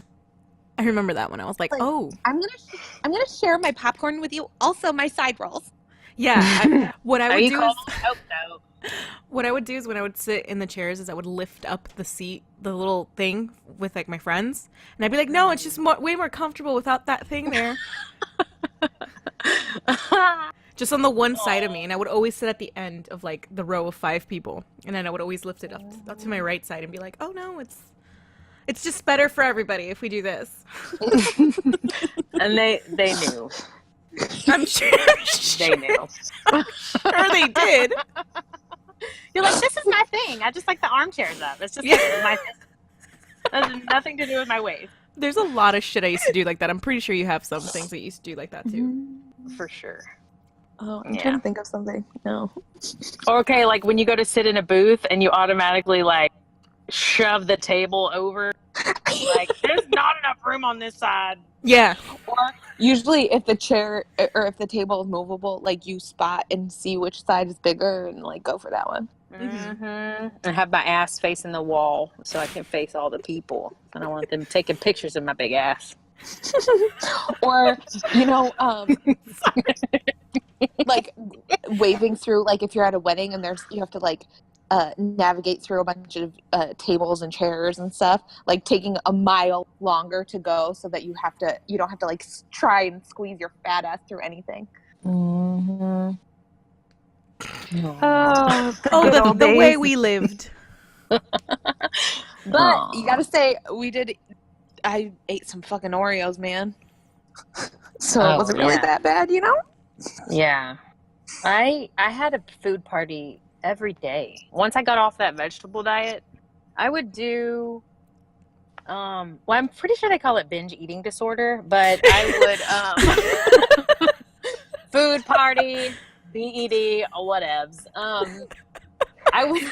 I remember that one. I was like, Like- oh, I'm gonna share my popcorn with you. Also, my side rolls. yeah. What I would you do call is them hope what I would do is when I would sit in the chairs is I would lift up the seat, the little thing with like my friends, and I'd be like, no, it's just way more comfortable without that thing there. though. just on the one side of me, and I would always sit at the end of like the row of 5 people, and then I would always lift it up to my right side and be like, "Oh no, it's just better for everybody if we do this." And they knew. I'm sure They knew. sure they did. You're like, this is my thing. I just like the armchairs up. It's just my thing. That has nothing to do with my waist. There's a lot of shit I used to do like that. I'm pretty sure you have some things that you used to do like that too. For sure. Oh, I'm trying to think of something. No. Okay, like when you go to sit in a booth and you automatically like shove the table over. Like, there's not enough room on this side. Yeah. Or usually if the chair or if the table is movable, like you spot and see which side is bigger and like go for that one. And have my ass facing the wall so I can face all the people. I don't want them taking pictures of my big ass. Or, like waving through, like if you're at a wedding and you have to like navigate through a bunch of tables and chairs and stuff, like taking a mile longer to go so that you don't have to like try and squeeze your fat ass through anything. The way we lived. But you gotta say, I ate some fucking Oreos, man. So it wasn't really that bad, you know? Yeah. I had a food party every day. Once I got off that vegetable diet, I would do I'm pretty sure they call it binge eating disorder, but I would food party, BED, or whatevs. I would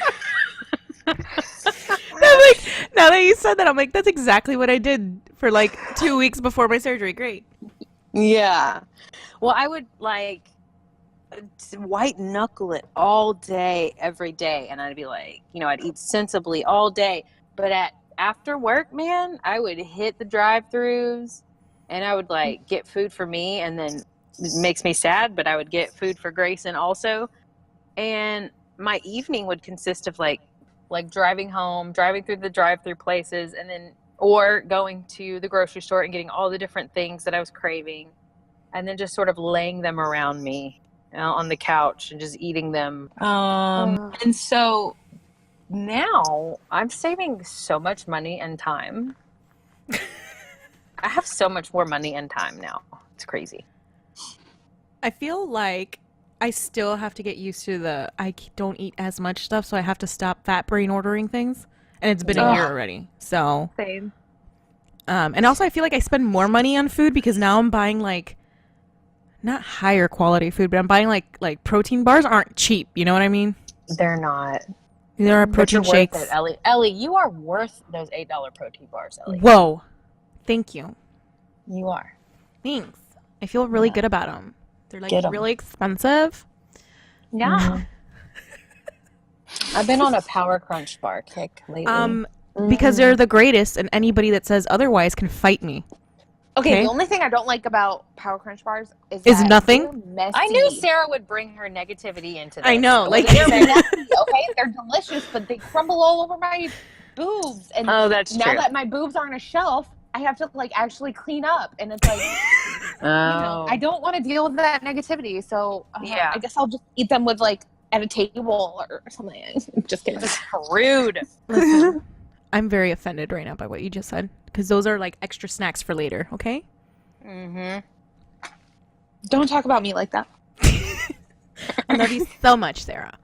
now that you said that, I'm like, that's exactly what I did for like 2 weeks before my surgery. Great. Yeah. Well, I would like white knuckle it all day, every day. And I'd be like, I'd eat sensibly all day. But after work, man, I would hit the drive-thrus and I would like get food for me. And then it makes me sad, but I would get food for Grayson also. And my evening would consist of like driving home, driving through the drive-through places, and then or going to the grocery store and getting all the different things that I was craving, and then just sort of laying them around me on the couch and just eating them. And so now I'm saving so much money and time. I have so much more money and time now. It's crazy. I feel like I still have to get used to I don't eat as much stuff, so I have to stop fat brain ordering things. And it's been a year already. So same. And also I feel like I spend more money on food because now I'm buying like not higher quality food, but I'm buying like protein bars aren't cheap, you know what I mean? They're not. There are protein shakes. Worth it, Ellie. Ellie, you are worth those $8 protein bars, Ellie. Whoa. Thank you. You are. Thanks. I feel really good about them. They're like really expensive. Yeah. I've been on a Power Crunch bar kick lately. Because they're the greatest, and anybody that says otherwise can fight me. Okay, the only thing I don't like about Power Crunch bars is nothing. Messy. I knew Sarah would bring her negativity into this. I know, like they're messy, okay? They're delicious, but they crumble all over my boobs. And that's now true. that my boobs are on a shelf, I have to like actually clean up, and it's like, I don't want to deal with that negativity. So I guess I'll just eat them with like at a table or something. Just kidding. That's rude. Listen, I'm very offended right now by what you just said, because those are like extra snacks for later, okay? Don't talk about me like that. I love you so much, Sarah.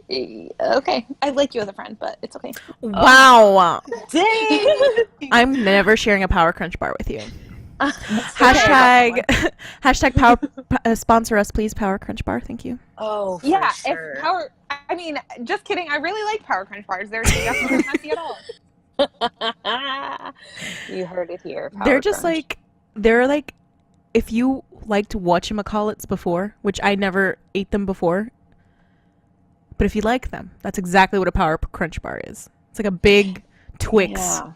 Okay. I like you as a friend, but it's okay. Wow. Dang. I'm never sharing a Power Crunch bar with you. Hashtag Power sponsor us, please. Power Crunch bar, thank you. Oh, for sure. If Power. I mean, just kidding. I really like Power Crunch bars. They're definitely not messy at all. You heard it here. They're just like if you liked whatchamacallits before, which I never ate them before, but if you like them, that's exactly what a Power Crunch bar is. It's like a big Twix. Yeah.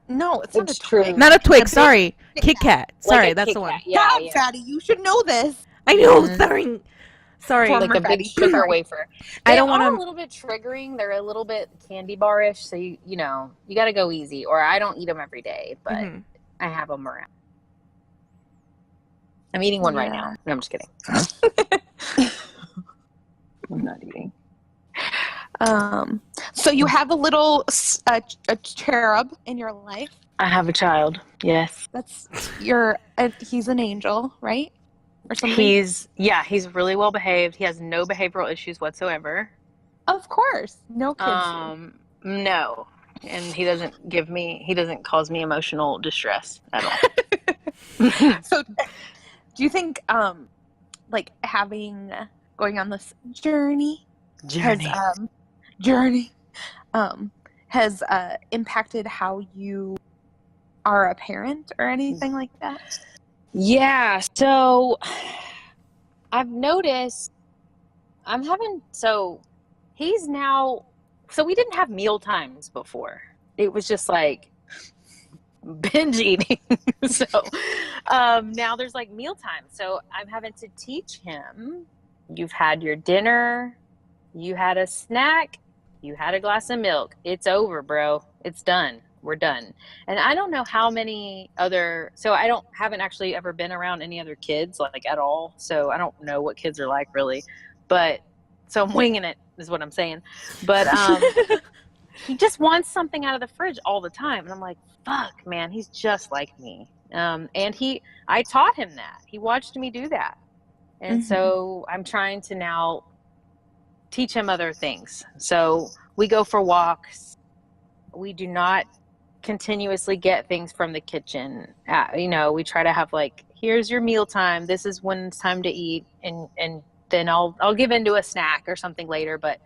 No, it's not a true. Twix. Not a Twix, sorry. Kit Kat. Sorry, Like that's Kit the one. Kat. Yeah, Stop, fatty. You should know this. I know, sorry. Poor like a big fatty. sugar wafer. I They don't are want a little bit triggering. They're a little bit candy bar-ish, so you got to go easy. Or I don't eat them every day, but I have them around. I'm eating one right Yeah. now. No, I'm just kidding. I'm not eating. So you have a little a cherub in your life. I have a child. Yes. That's he's an angel, right? Or something? He's really well behaved. He has no behavioral issues whatsoever. Of course. No kids do. No. And he doesn't cause me emotional distress at all. So do you think like going on this journey has impacted how you are a parent or anything like that? Yeah, so I've noticed he's now, so we didn't have meal times before. It was just like binge eating. So now there's like meal time. So I'm having to teach him, you've had your dinner, you had a snack, you had a glass of milk. It's over, bro. It's done. We're done. And I don't know how many so I haven't actually ever been around any other kids like at all. So I don't know what kids are like really, but so I'm winging it is what I'm saying. But he just wants something out of the fridge all the time. And I'm like, fuck, man, he's just like me. And I taught him that. He watched me do that. And so I'm trying to now teach him other things. So we go for walks. We do not continuously get things from the kitchen. We try to have like, here's your meal time. This is when it's time to eat. And then I'll give into a snack or something later, but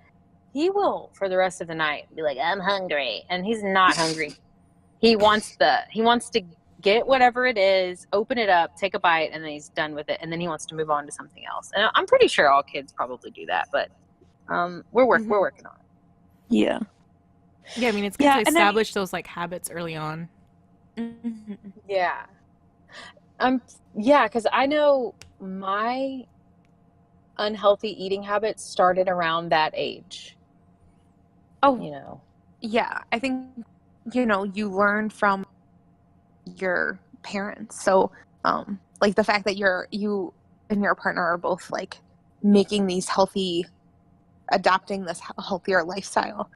he will for the rest of the night be like, I'm hungry. And he's not hungry. He wants to get whatever it is, open it up, take a bite, and then he's done with it. And then he wants to move on to something else. And I'm pretty sure all kids probably do that, but we're working on it. Yeah. Yeah, I mean, it's good to establish those like habits early on. Yeah. Because I know my unhealthy eating habits started around that age. Oh, yeah. I think, you learn from your parents. So, like the fact that you and your partner are both like making these adopting this healthier lifestyle.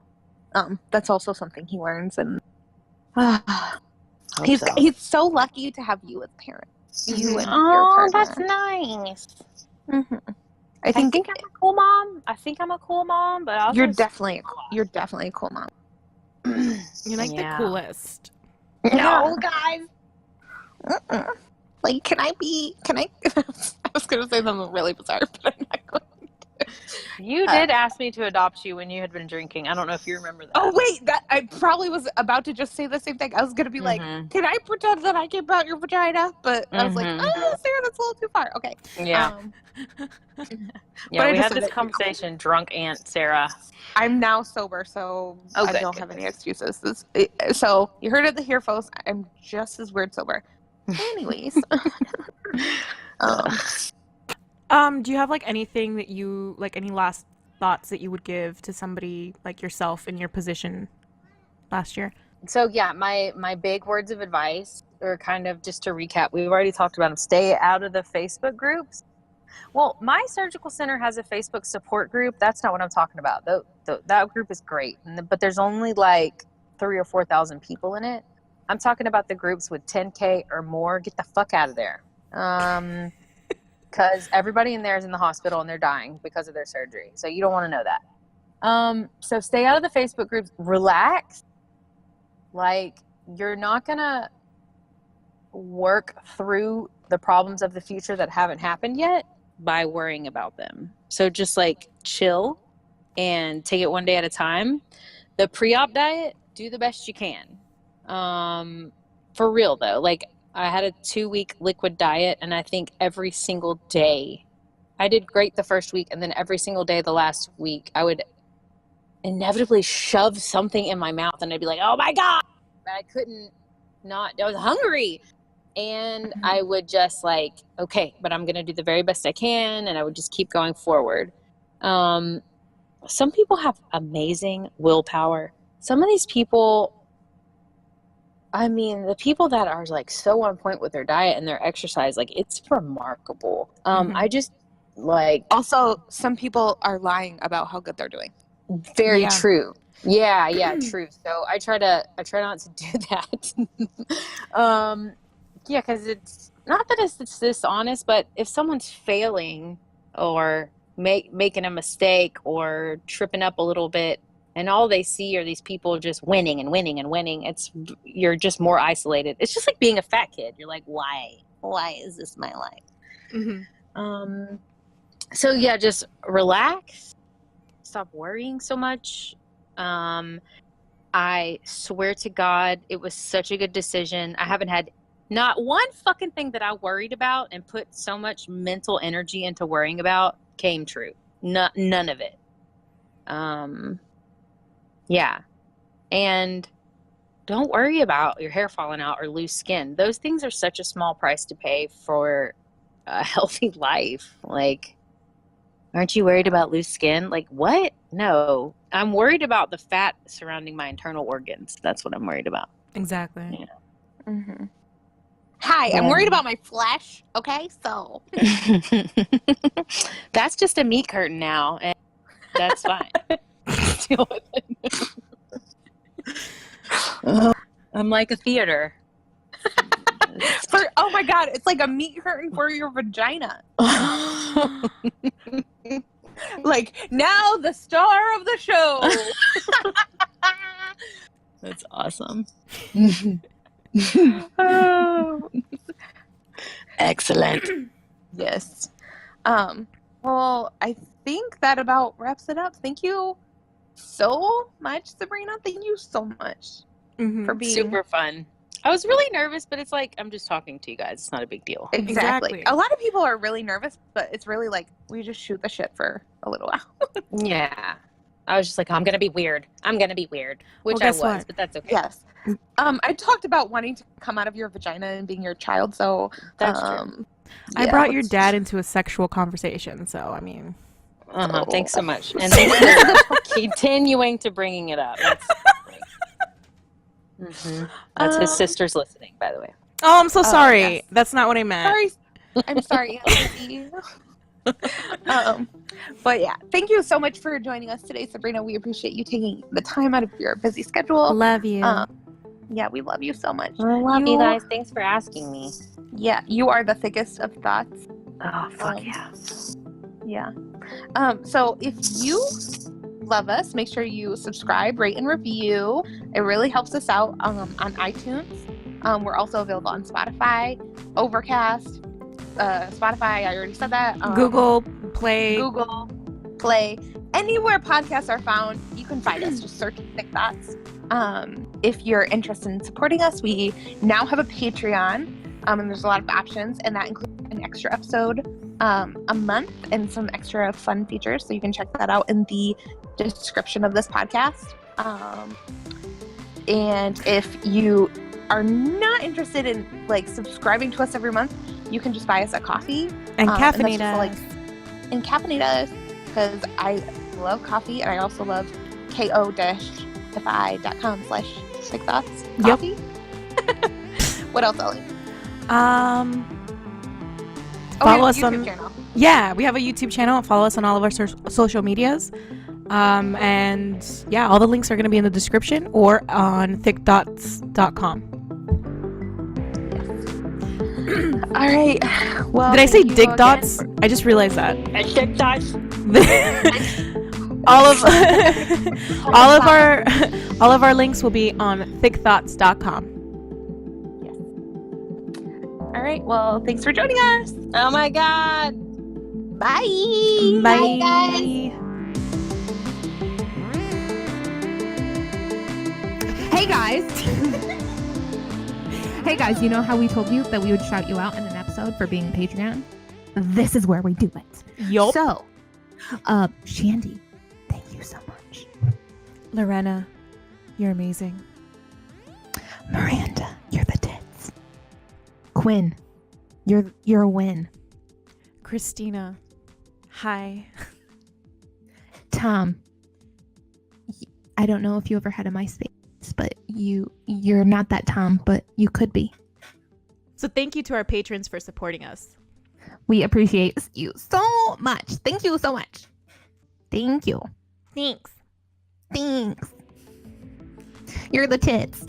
That's also something he learns, and he's so lucky to have you as parents. You and your partner. That's nice. I think I'm a cool mom. But also you're definitely a cool mom. You're like the coolest. No, guys. Like, can I? I was gonna say something really bizarre, but I'm not going to. You did ask me to adopt you when you had been drinking. I don't know if you remember that. Oh wait, that I probably was about to just say the same thing. I was gonna be like, can I pretend that I came out your vagina? But I was like, oh, Sarah, that's a little too far. Okay. Yeah. But we had this conversation, drunk Aunt Sarah. I'm now sober, so I don't have any excuses. So you heard it here, folks. I'm just as weird sober. Anyways. Do you have like anything that you like, any last thoughts that you would give to somebody like yourself in your position last year? So yeah, my big words of advice, or kind of just to recap, we've already talked about them. Stay out of the Facebook groups. Well, my surgical center has a Facebook support group. That's not what I'm talking about. That group is great, but there's only like 3,000 or 4,000 people in it. I'm talking about the groups with 10K or more. Get the fuck out of there. Because everybody in there is in the hospital and they're dying because of their surgery. So you don't want to know that. So stay out of the Facebook groups. Relax. Like, you're not going to work through the problems of the future that haven't happened yet by worrying about them. So just like chill and take it one day at a time. The pre-op diet, do the best you can. For real though, like I had a 2-week liquid diet, and I think every single day, I did great the first week, and then every single day the last week, I would inevitably shove something in my mouth, and I'd be like, oh my God, but I couldn't not, I was hungry. And I would just like, okay, but I'm going to do the very best I can. And I would just keep going forward. Some people have amazing willpower. Some of these people I mean, the people that are like so on point with their diet and their exercise, like it's remarkable. Mhm. I just like Also, some people are lying about how good they're doing. very Yeah. true. Yeah, true. So I try not to do that. Yeah, because it's not that it's dishonest, but if someone's failing or making a mistake or tripping up a little bit, and all they see are these people just winning and winning and winning, you're just more isolated. It's just like being a fat kid. You're like, why is this my life? Mhm. So yeah, just relax, stop worrying so much. I swear to God, it was such a good decision. I haven't had not one fucking thing that I worried about and put so much mental energy into worrying about came true. None of it. Yeah. And don't worry about your hair falling out or loose skin. Those things are such a small price to pay for a healthy life. Like, aren't you worried about loose skin? Like, what? No. I'm worried about the fat surrounding my internal organs. That's what I'm worried about. Exactly. Yeah. Mm-hmm. Hi, I'm Yeah. worried about my flesh. Okay, so That's just a meat curtain now, and that's fine. Deal with it. I'm like a theater. oh my god, it's like a meat curtain for your vagina. Like, now the star of the show. That's awesome. Oh, Excellent. yes. Well, I think that about wraps it up. Thank you so much, Sabrina. Thank you so much Mhm. for being Super fun. I was really nervous, but it's like I'm just talking to you guys. It's not a big deal. Exactly. Exactly. A lot of people are really nervous, but it's really like we just shoot the shit for a little while. Yeah. I was just like, I'm gonna be weird. Which I guess was, what? but that's okay. Yes. I talked about wanting to come out of your vagina and being your child, so That's true. I yeah, brought your let's- dad into a sexual conversation, so I mean, Thanks so much, and thanks for continuing to bringing it up. That's his sister's listening, by the way. oh, I'm so sorry. yes. That's not what I meant. Sorry, I'm sorry. But yeah, thank you so much for joining us today, Sabrina. We appreciate you taking the time out of your busy schedule. Love you. Yeah, we love you so much. I love you guys. Thanks for asking me. Yeah, you are the thickest of thoughts. Oh, fuck yeah. Yeah. So if you love us, make sure you subscribe, rate, and review. It really helps us out on iTunes. We're also available on Spotify, Overcast, Spotify. I already said that. Google Play. Anywhere podcasts are found, you can find us. Just search Thick Thoughts. If you're interested in supporting us, we now have a Patreon, and there's a lot of options, and that includes an extra episode a month and some extra fun features. So you can check that out in the description of this podcast. And if you are not interested in like subscribing to us every month, you can just buy us a coffee And caffeinate and that's us. just, and caffeinate us, because I love coffee, and I also love ko-fi.com/thick thoughts coffee. What else, Ellie? Follow we us have a on YouTube channel. Yeah, we have a YouTube channel. Follow us on all of our social medias. And yeah, all the links are going to be in the description or on thickdots.com. All right. Well, Did I say thank you dick again dots? for- I just realized that. Dick dots. all of all of our links will be on thickthoughts.com. All right. Well, thanks for joining us. Oh my God. Bye. Bye. guys. Hey guys. Hey guys, you know how we told you that we would shout you out in an episode for being a Patreon? This is where we do it. Yup. So, Shandy, thank you so much. Lorena, you're amazing. Miranda, you're the tits. Quinn, you're a win. Christina, hi. Tom, I don't know if you ever had a MySpace, but you're not that Tom, but you could be. So thank you to our patrons for supporting us. We appreciate you so much. Thank you so much. Thank you. Thanks. Thanks. You're the tits.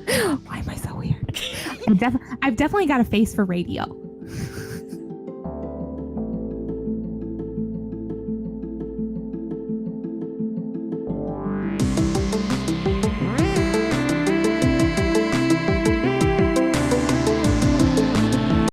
Why am I so weird? I've definitely got a face for radio.